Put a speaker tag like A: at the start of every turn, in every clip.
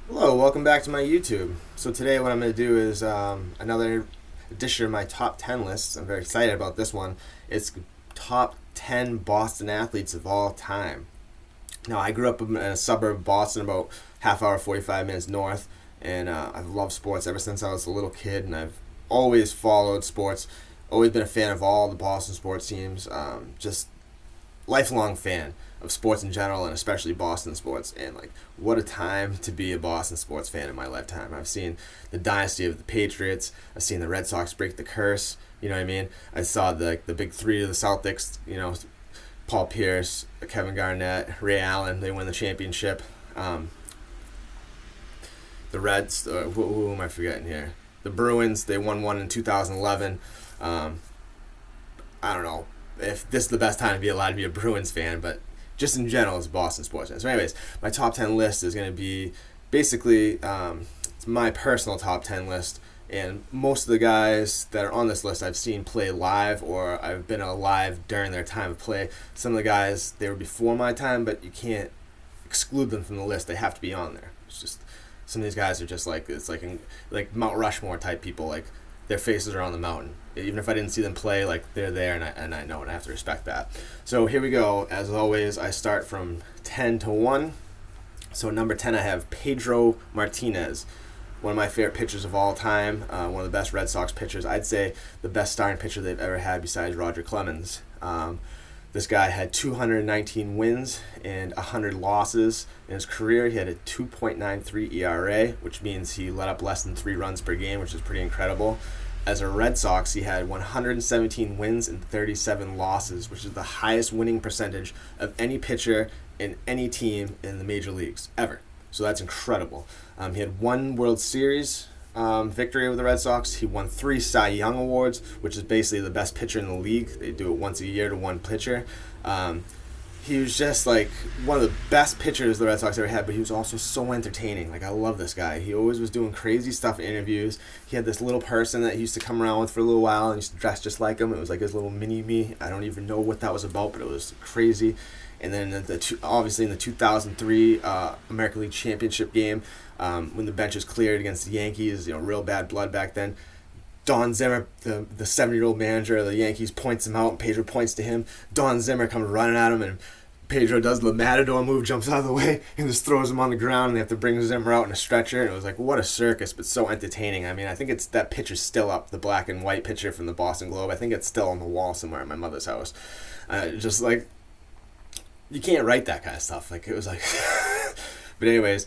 A: Hello, welcome back to my YouTube. So today what I'm going to do is another edition of my top 10 lists. I'm very excited about this one. It's top 10 Boston athletes of all time. Now, I grew up in a suburb of Boston, about half hour, 45 minutes north, and I've loved sports ever since I was a little kid, and I've always followed sports, always been a fan of all the Boston sports teams, just lifelong fan of sports in general and especially Boston sports. And like, what a time to be a Boston sports fan in my lifetime. I've seen the dynasty of the Patriots. I've seen the Red Sox break the curse. You know what I mean? I saw the big three of the Celtics. Paul Pierce, Kevin Garnett, Ray Allen. They win the championship. The Reds. Who am I forgetting here? The Bruins. They won one in 2011. I don't know if this is the best time to be allowed to be a Bruins fan, but just in general as a Boston sports fan. So anyways, my top 10 list is going to be basically it's my personal top 10 list, and most of the guys that are on this list I've seen play live, or I've been alive during their time of play. Some of the guys, they were before my time, but you can't exclude them from the list. They have to be on there. It's just some of these guys are just like, it's like Mount Rushmore type people. Like, their faces are on the mountain. Even if I didn't see them play, like, they're there, and I know, and I have to respect that. So here we go. As always, I start from 10 to 1. So number 10, I have Pedro Martinez, one of my favorite pitchers of all time, one of the best Red Sox pitchers. I'd say the best starting pitcher they've ever had besides Roger Clemens. This guy had 219 wins and 100 losses in his career. He had a 2.93 ERA, which means he let up less than 3 runs per game, which is pretty incredible. As a Red Sox, he had 117 wins and 37 losses, which is the highest winning percentage of any pitcher in any team in the major leagues ever. So that's incredible. He had 1 World Series victory over the Red Sox. He won 3 Cy Young Awards, which is basically the best pitcher in the league. They do it once a year to one pitcher. He was just like one of the best pitchers the Red Sox ever had, but he was also so entertaining. Like, I love this guy. He always was doing crazy stuff in interviews. He had this little person that he used to come around with for a little while and used to dress just like him. It was like his little mini me. I don't even know what that was about, but it was crazy. And then obviously in the 2003 American League Championship game, when the bench was cleared against the Yankees, real bad blood back then. Don Zimmer, the 70-year-old manager of the Yankees, points him out, and Pedro points to him. Don Zimmer comes running at him, and Pedro does the Matador move, jumps out of the way, and just throws him on the ground, and they have to bring Zimmer out in a stretcher. And it was like, what a circus, but so entertaining. I mean, I think it's that picture's still up, the black and white picture from the Boston Globe. I think it's still on the wall somewhere at my mother's house. Just like, you can't write that kind of stuff. Like, it was like... But anyways,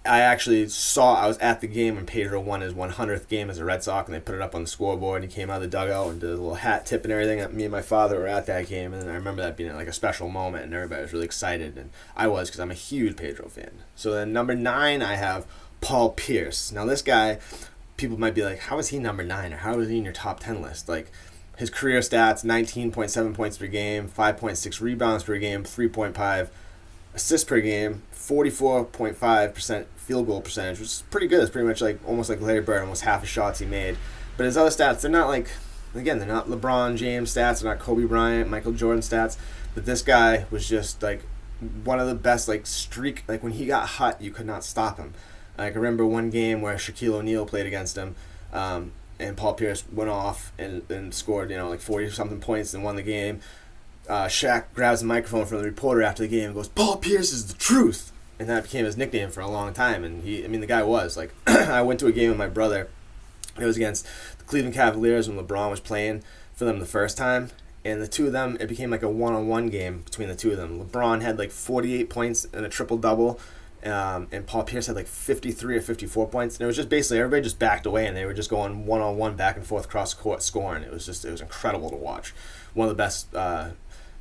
A: I was at the game when Pedro won his 100th game as a Red Sox, and they put it up on the scoreboard, and he came out of the dugout and did a little hat tip and everything. Me and my father were at that game, and I remember that being like a special moment, and everybody was really excited, and I was, because I'm a huge Pedro fan. So then number 9, I have Paul Pierce. Now this guy, people might be like, how is he number 9, or how is he in your top 10 list? Like, his career stats: 19.7 points per game, 5.6 rebounds per game, 3.5 assists per game, 44.5% field goal percentage, which is pretty good. It's pretty much like almost like Larry Bird, almost half the shots he made. But his other stats, they're not like, again, they're not LeBron James stats, they're not Kobe Bryant, Michael Jordan stats. But this guy was just like one of the best, like, streak. Like, when he got hot, you could not stop him. Like, I remember one game where Shaquille O'Neal played against him, and Paul Pierce went off and scored, like 40 something points and won the game. Shaq grabs the microphone from the reporter after the game and goes, "Paul Pierce is the truth," and that became his nickname for a long time. And the guy was like, I went to a game with my brother. It was against the Cleveland Cavaliers when LeBron was playing for them the first time, and the two of them, it became like a one-on-one game between the two of them. LeBron had like 48 points and a triple-double, and Paul Pierce had like 53 or 54 points, and it was just basically everybody just backed away, and they were just going one-on-one back and forth cross court scoring. It was incredible to watch. One of the best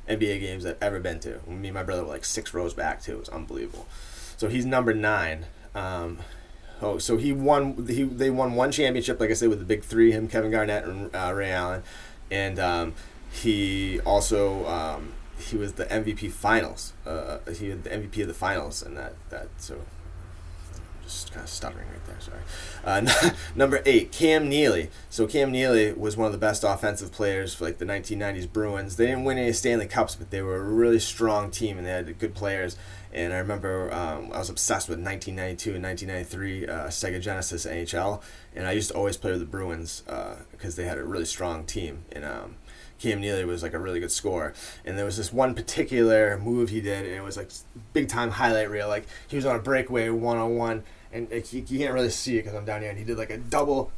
A: NBA games I've ever been to. Me and my brother were like 6 rows back too. It was unbelievable. So he's number 9. So they won one championship, like I said, with the big three: him, Kevin Garnett, and Ray Allen, and he also he was the MVP finals. He had the MVP of the finals, and that so just kind of stuttering right there. Sorry. Number 8, Cam Neely. So Cam Neely was one of the best offensive players for like the 1990s Bruins. They didn't win any Stanley Cups, but they were a really strong team and they had good players. And I remember I was obsessed with 1992 and 1993 Sega Genesis NHL, and I used to always play with the Bruins because they had a really strong team. And Cam Neely was like a really good scorer. And there was this one particular move he did, and it was like big time highlight reel. Like he was on a breakaway 1-on-1, and you can't really see it because I'm down here. And he did like a double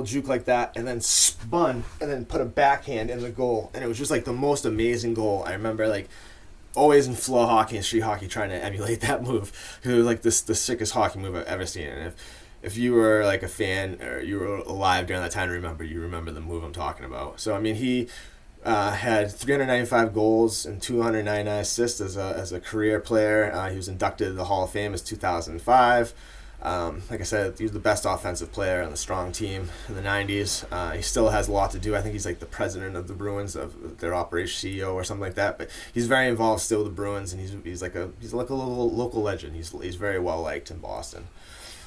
A: juke like that, and then spun, and then put a backhand in the goal. And it was just like the most amazing goal. I remember like always in flow hockey and street hockey trying to emulate that move. Because it was like the sickest hockey move I've ever seen. And if you were like a fan or you were alive during that time to remember, you remember the move I'm talking about. So I mean, he had 395 goals and 299 assists as a career player. He was inducted to the Hall of Fame in 2005. Like I said, he was the best offensive player on the strong team in the 90s. He still has a lot to do. I think he's like the president of the Bruins, of their operation CEO or something like that. But he's very involved still with the Bruins, and he's like a local legend. He's very well liked in Boston.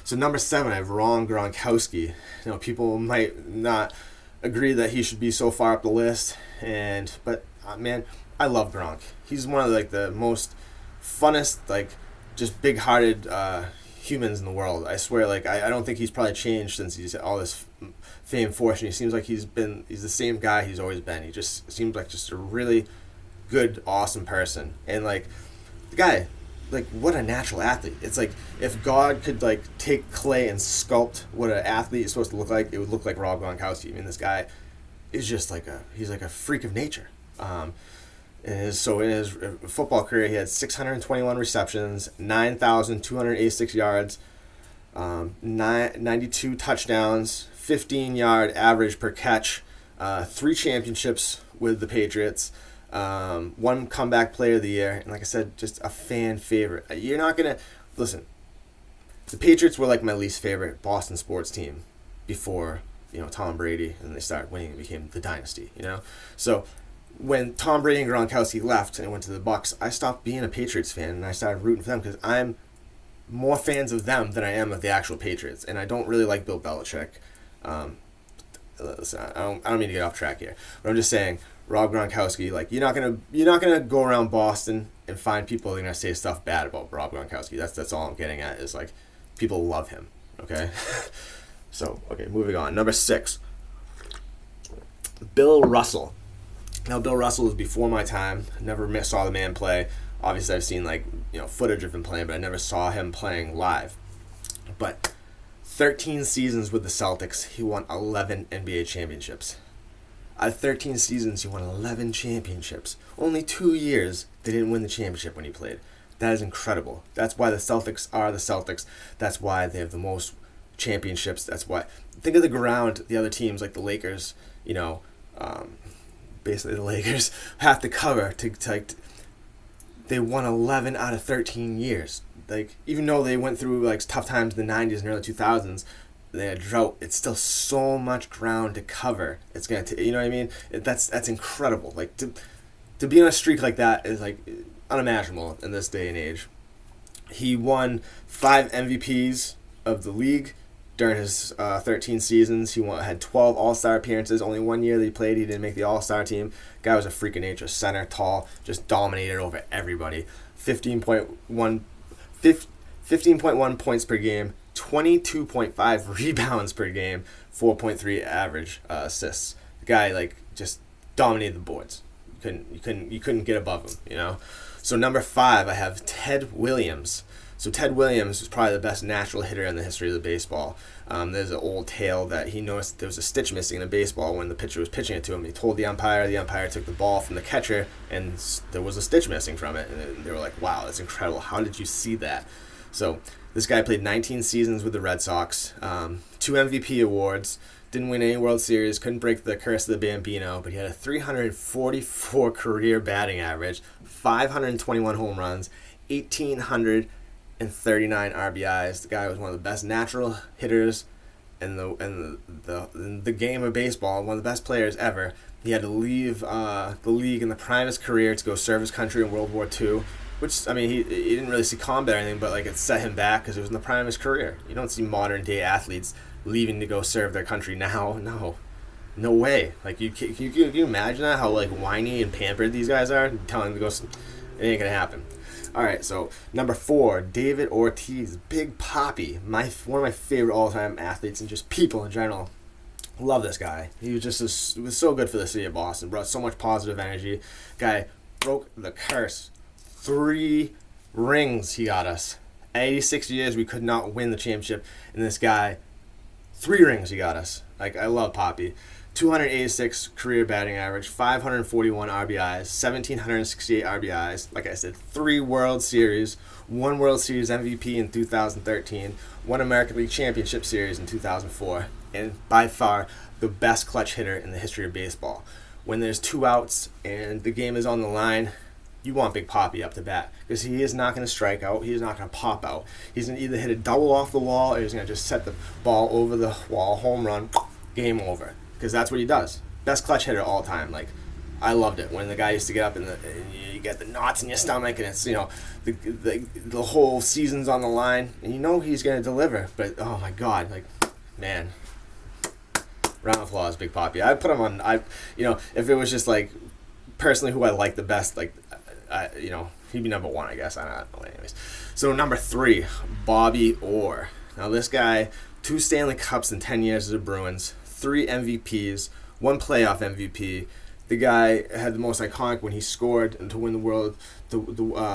A: So number 7, I have Gronkowski. People might not agree that he should be so far up the list, but man, I love Gronk. He's one of like the most funnest, like just big-hearted humans in the world. I swear, like I don't think he's probably changed since he's all this fame, fortune. He seems like he's the same guy he's always been. He just seems like just a really good, awesome person, and like the guy, like what a natural athlete. It's like if God could like take clay and sculpt what an athlete is supposed to look like, it would look like Rob Gronkowski. I mean, this guy is just like he's like a freak of nature. In his football career, he had 621 receptions, 9,286 yards, 92 touchdowns, 15-yard average per catch, 3 championships with the Patriots, 1 comeback player of the year, and like I said, just a fan favorite. You're not going to... Listen, the Patriots were like my least favorite Boston sports team before, Tom Brady, and they started winning and became the dynasty, So when Tom Brady and Gronkowski left and went to the Bucs, I stopped being a Patriots fan and I started rooting for them because I'm more fans of them than I am of the actual Patriots, and I don't really like Bill Belichick. Listen, I don't mean to get off track here, but I'm just saying, Rob Gronkowski, like you're not gonna go around Boston and find people that are gonna say stuff bad about Rob Gronkowski. That's all I'm getting at, is like people love him. Okay, so moving on. Number 6, Bill Russell. Now, Bill Russell was before my time. Never saw the man play. Obviously, I've seen footage of him playing, but I never saw him playing live. But 13 seasons with the Celtics, he won 11 NBA championships. Out of 13 seasons, he won 11 championships. Only 2 years they didn't win the championship when he played. That is incredible. That's why the Celtics are the Celtics. That's why they have the most championships. That's why. Think of the ground the other teams, like the Lakers, basically the Lakers have to cover to they won 11 out of 13 years. Like, even though they went through like tough times in the 90s and early 2000s, they had drought, it's still so much ground to cover. It's gonna you know what I mean? That's incredible. Like to be on a streak like that is like unimaginable in this day and age. He won 5 MVPs of the league during his 13 seasons. He had 12 All-Star appearances. Only 1 year that he played, he didn't make the All-Star team. Guy was a freak of nature. Center, tall, just dominated over everybody. 15.1 points per game, 22.5 rebounds per game, 4.3 average assists. The guy just dominated the boards. You couldn't get above him, So number 5, I have Ted Williams. So Ted Williams was probably the best natural hitter in the history of the baseball. There's an old tale that he noticed there was a stitch missing in a baseball when the pitcher was pitching it to him. He told the umpire took the ball from the catcher, and there was a stitch missing from it. And they were like, wow, that's incredible. How did you see that? So this guy played 19 seasons with the Red Sox, 2 MVP awards, didn't win any World Series, couldn't break the curse of the Bambino, but he had a 344 career batting average, 521 home runs, 1,839 RBIs. The guy was one of the best natural hitters in the game of baseball, one of the best players ever. He had to leave the league in the prime of his career to go serve his country in World War II. which, I mean, he didn't really see combat or anything, but like it set him back because it was in the prime of his career. You don't see modern day athletes leaving to go serve their country now. No way. Like, can you imagine that? How like whiny and pampered these guys are, telling them to go. It ain't gonna happen. All right, so number 4, David Ortiz, Big Papi, one of my favorite all-time athletes and just people in general. Love this guy. He was just was so good for the city of Boston. Brought so much positive energy. Guy broke the curse. 3 rings he got us. 86 years we could not win the championship, and this guy, 3 rings he got us. Like, I love Papi. 286 career batting average, 541 RBIs, 1,768 RBIs. Like I said, 3 World Series, 1 World Series MVP in 2013, 1 American League Championship Series in 2004, and by far the best clutch hitter in the history of baseball. When there's 2 outs and the game is on the line, you want Big Papi up to bat because he is not going to strike out. He is not going to pop out. He's going to either hit a double off the wall or he's going to just set the ball over the wall, home run, game over. Because that's what he does. Best clutch hitter all time. Like, I loved it when the guy used to get up and you get the knots in your stomach and it's, the whole season's on the line and you know he's going to deliver. But, oh my God, like, man. Round of applause, Big Papi. I put him on, if it was just like personally who I like the best, like, he'd be number 1, I guess. I don't know. Anyways. So number 3, Bobby Orr. Now this guy, 2 Stanley Cups in 10 years as a Bruins, 3 MVPs, 1 playoff MVP. The guy had the most iconic when he scored and to win the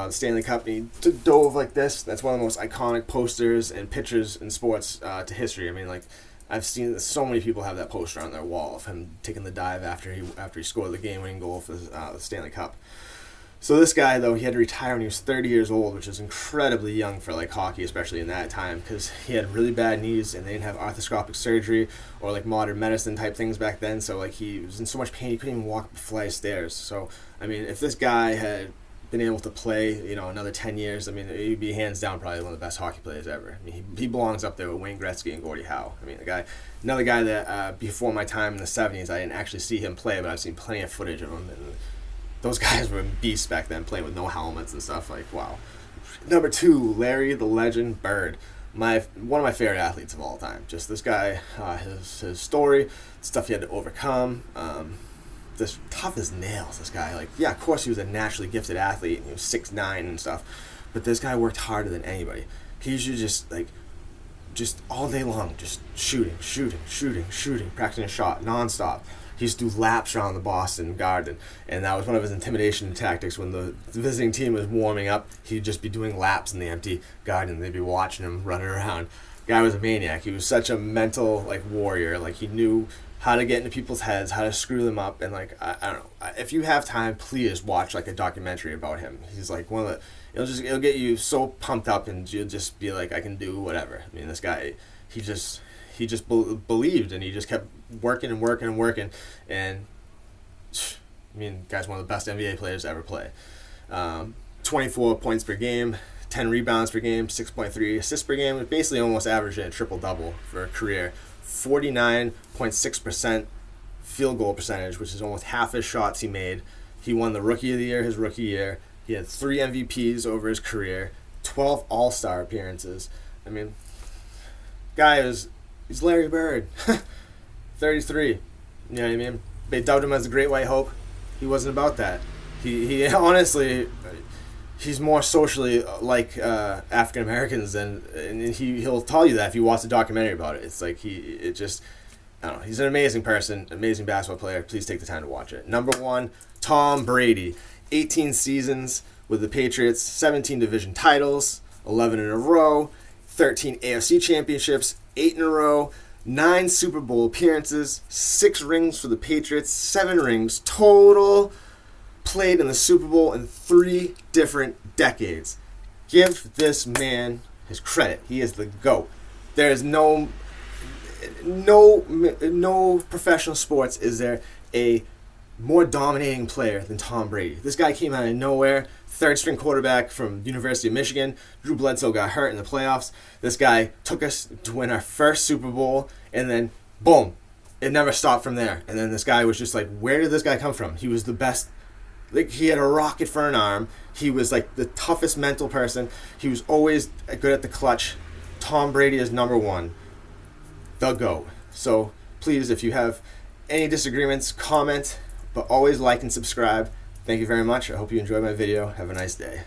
A: Stanley Cup. And he dove like this. That's one of the most iconic posters and pictures in sports to history. I mean, like, I've seen so many people have that poster on their wall of him taking the dive after he scored the game-winning goal for the Stanley Cup. So this guy, though, he had to retire when he was 30 years old, which is incredibly young for like hockey, especially in that time, because he had really bad knees and they didn't have arthroscopic surgery or like modern medicine type things back then. So like he was in so much pain he couldn't even walk up a flight of stairs. So I mean, if this guy had been able to play, another 10 years, I mean, he'd be hands down probably one of the best hockey players ever. I mean, he belongs up there with Wayne Gretzky and Gordie Howe. I mean, another guy that before my time in the 70s, I didn't actually see him play, but I've seen plenty of footage of him. And those guys were beasts back then, playing with no helmets and stuff. Like, wow. Number 2, Larry the Legend Bird. One of my favorite athletes of all time. Just this guy, his story, stuff he had to overcome. This tough as nails, this guy. Like, yeah, of course he was a naturally gifted athlete, and he was 6'9" and stuff. But this guy worked harder than anybody. He used to just all day long, just shooting, practicing a shot, nonstop. He used to do laps around the Boston Garden, and that was one of his intimidation tactics. When the visiting team was warming up, he'd just be doing laps in the empty garden. They'd be watching him running around. The guy was a maniac. He was such a mental warrior. Like, he knew how to get into people's heads, how to screw them up, and like I don't know. If you have time, please watch like a documentary about him. He's like one of the. It'll get you so pumped up, and you'll just be like, I can do whatever. I mean, this guy, he just believed, and he just kept working and I mean, guy's one of the best NBA players to ever play. 24 points per game, 10 rebounds per game, 6.3 assists per game. Basically almost averaged a triple-double for a career. 49.6% field goal percentage, which is almost half his shots he made. He won the Rookie of the Year his rookie year. He had 3 MVPs over his career, 12 All-Star appearances. I mean, he's Larry Bird. 33. You know what I mean? They dubbed him as the Great White Hope. He wasn't about that. He honestly, he's more socially like African Americans and he'll tell you that if you watch the documentary about it. It's like I don't know. He's an amazing person, amazing basketball player. Please take the time to watch it. Number 1, Tom Brady. 18 seasons with the Patriots, 17 division titles, 11 in a row, 13 AFC championships, 8 in a row, 9 Super Bowl appearances, 6 rings for the Patriots, 7 rings total, played in the Super Bowl in 3 different decades. Give this man his credit. He is the GOAT. There is no professional sports is there a more dominating player than Tom Brady. This guy came out of nowhere, 3rd-string quarterback from University of Michigan. Drew Bledsoe got hurt in the playoffs. This guy took us to win our first Super Bowl, and then, boom, it never stopped from there. And then this guy was just like, where did this guy come from? He was the best Like, he had a rocket for an arm. He was like the toughest mental person. He was always good at the clutch. Tom Brady is number one. The GOAT. So please, if you have any disagreements, comment, but always like and subscribe. Thank you very much. I hope you enjoyed my video. Have a nice day.